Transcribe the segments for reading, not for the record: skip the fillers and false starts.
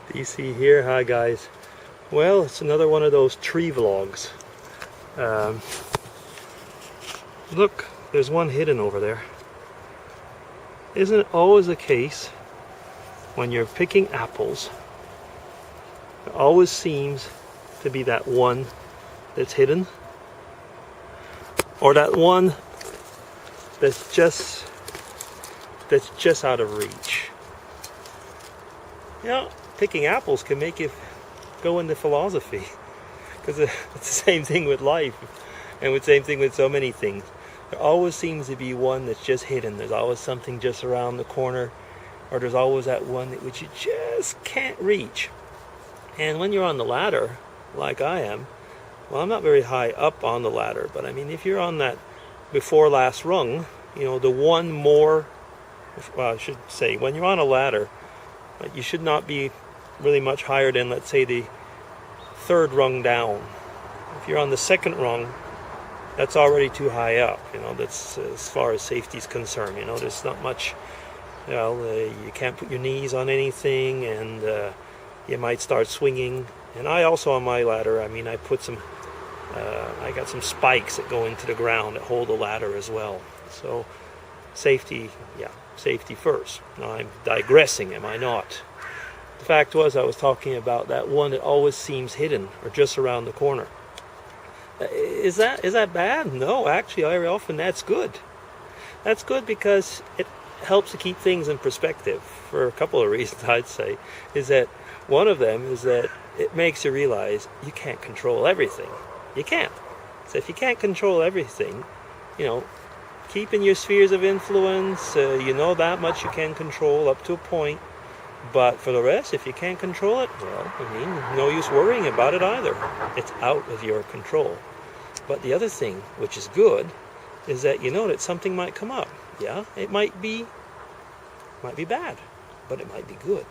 DC here. Hi guys. Well, it's another one of those tree vlogs. Look, there's one hidden over there. Isn't it always the case when you're picking apples? There always seems to be that one that's hidden, or that one that's just out of reach. You know, picking apples can make you go into philosophy, because it's the same thing with life, and the same thing with so many things. There always seems to be one that's just hidden. There's always something just around the corner, or there's always that one which you just can't reach. And when you're on the ladder, like I am, well, I'm not very high up on the ladder, but I mean, if you're on that before last rung, you know, the one more, well, I should say, when you're on a ladder, you should not be really much higher than, let's say, the third rung down. If you're on the second rung, that's already too high up. You know, that's as far as safety is concerned. You know, there's not much, you know, you can't put your knees on anything, and you might start swinging. And I also, on my ladder, I mean, I put some, I got some spikes that go into the ground that hold the ladder as well. So safety, yeah, safety first. Now I'm digressing, am I not? The fact was, I was talking about that one that always seems hidden or just around the corner. Is that bad? No, actually, very often that's good. That's good because it helps to keep things in perspective for a couple of reasons, I'd say. Is that one of them is that it makes you realize you can't control everything. You can't. So if you can't control everything, you know, keep in your spheres of influence, you know that much you can control up to a point. But for the rest, if you can't control it, well, I mean, no use worrying about it either. It's out of your control. But the other thing, which is good, is that you know that something might come up. Yeah, it might be bad, but it might be good.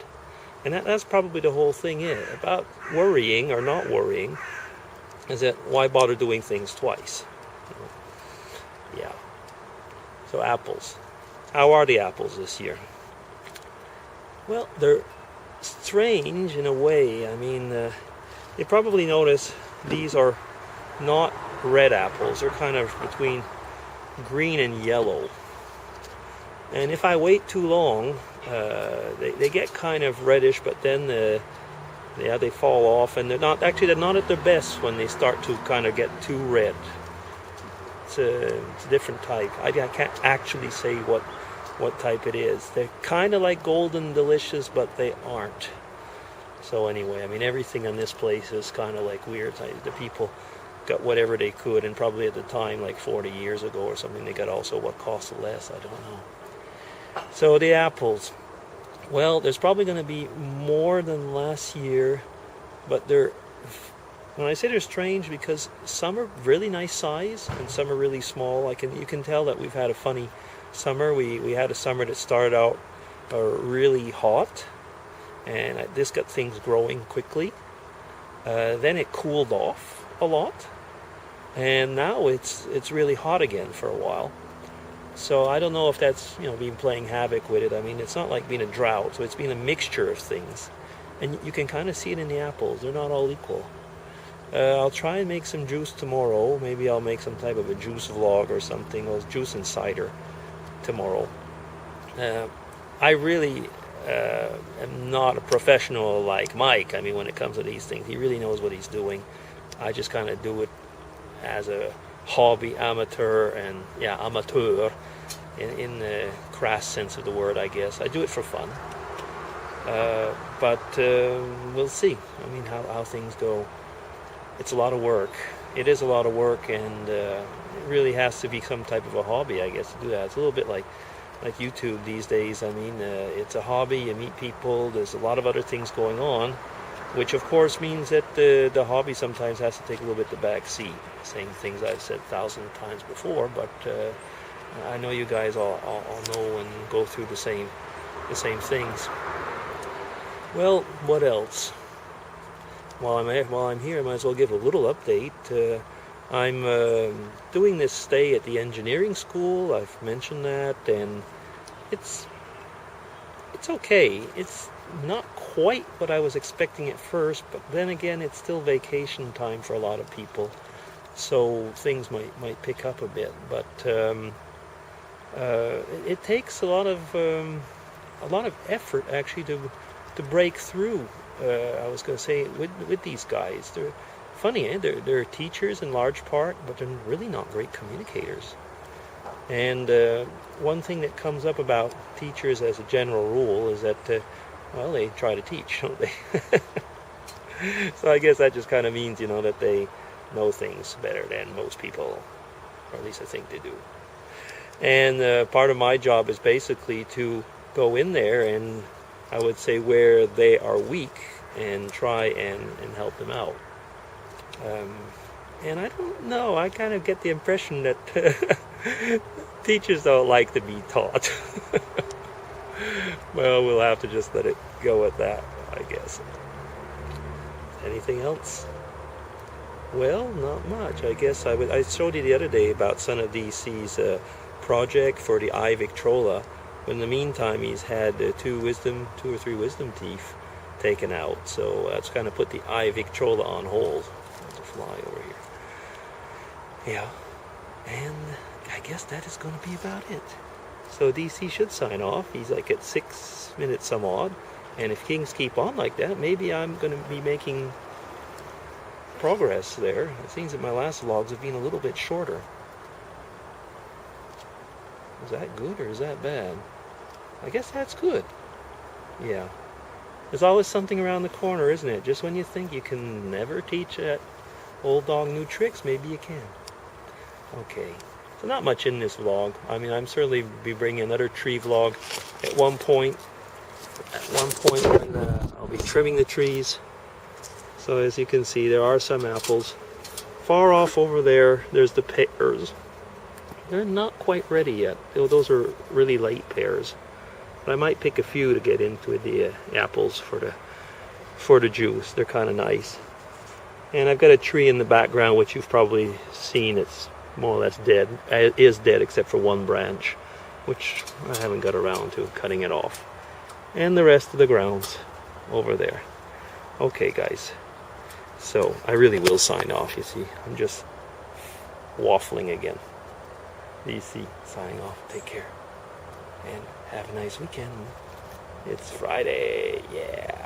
And that's probably the whole thing is about worrying or not worrying, is that why bother doing things twice? You know? Yeah. So apples. How are the apples this year? Well, they're strange in a way. I mean, you probably notice these are not red apples. They're kind of between green and yellow. And if I wait too long, they get kind of reddish, but then they fall off, and they're not at their best when they start to kind of get too red. It's a different type. I can't actually say what type it is. They're kind of like golden delicious, but they aren't. So anyway, I mean, everything in this place is kind of like weird. The people got whatever they could, and probably at the time, like 40 years ago or something, they got also what cost less. I don't know. So the apples. Well, there's probably going to be more than last year, but they're, when I say they're strange, because some are really nice size and some are really small. You can tell that we've had a funny summer. We had a summer that started out really hot, and this got things growing quickly. Then it cooled off a lot, and now it's really hot again for a while. So I don't know if that's, you know, been playing havoc with it. I mean, it's not like being a drought, so it's been a mixture of things, and you can kind of see it in the apples. They're not all equal. I'll try and make some juice tomorrow. Maybe I'll make some type of a juice vlog or something, or juice and cider tomorrow. I really am not a professional like Mike. I mean, when it comes to these things, he really knows what he's doing. I just kind of do it as a hobby, amateur in the crass sense of the word, I guess. I do it for fun. But we'll see. I mean, how things go. It's a lot of work. It is a lot of work, and it really has to be some type of a hobby, I guess, to do that. It's a little bit like YouTube these days. I mean, it's a hobby. You meet people. There's a lot of other things going on, which of course means that the hobby sometimes has to take a little bit the back seat. Same things I've said 1,000 times before, but I know you guys all know and go through the same things. Well, what else? While I'm here, I might as well give a little update. I'm doing this stay at the engineering school. I've mentioned that, and it's it's okay. It's not quite what I was expecting at first, but then again, it's still vacation time for a lot of people, so things might pick up a bit. But it takes a lot of effort actually to break through. I was going to say with these guys, they're funny. They're teachers in large part, but they're really not great communicators. And one thing that comes up about teachers as a general rule is that, well, they try to teach, don't they? So I guess that just kind of means, that they know things better than most people, or at least I think they do. And part of my job is basically to go in there and, I would say, where they are weak and try and help them out. And I don't know, I kind of get the impression that teachers don't like to be taught. Well, we'll have to just let it go at that, I guess. Anything else? Well, not much. I guess I showed you the other day about Son of DC's project for the eye Victrola. In the meantime, he's had two or three wisdom teeth taken out. So that's kind of put the eye Victrola on hold. There's a fly over here. Yeah, and I guess that is going to be about it. So DC should sign off. He's like at 6 minutes some odd. And if things keep on like that, maybe I'm going to be making progress there. It seems that my last vlogs have been a little bit shorter. Is that good or is that bad? I guess that's good. Yeah. There's always something around the corner, isn't it? Just when you think you can never teach that old dog new tricks, maybe you can. Okay. So not much in this vlog. I mean, I'm certainly be bringing another tree vlog at one point. When I'll be trimming the trees. So as you can see, there are some apples. Far off over there, there's the pears. They're not quite ready yet. Those are really late pears. But I might pick a few to get into the apples for the juice. They're kind of nice. And I've got a tree in the background which you've probably seen. It's more or less dead. It is dead except for one branch, which I haven't got around to cutting it off. And the rest of the ground's over there. Okay, guys. So I really will sign off, you see. I'm just waffling again. DC signing off. Take care. And have a nice weekend. It's Friday. Yeah.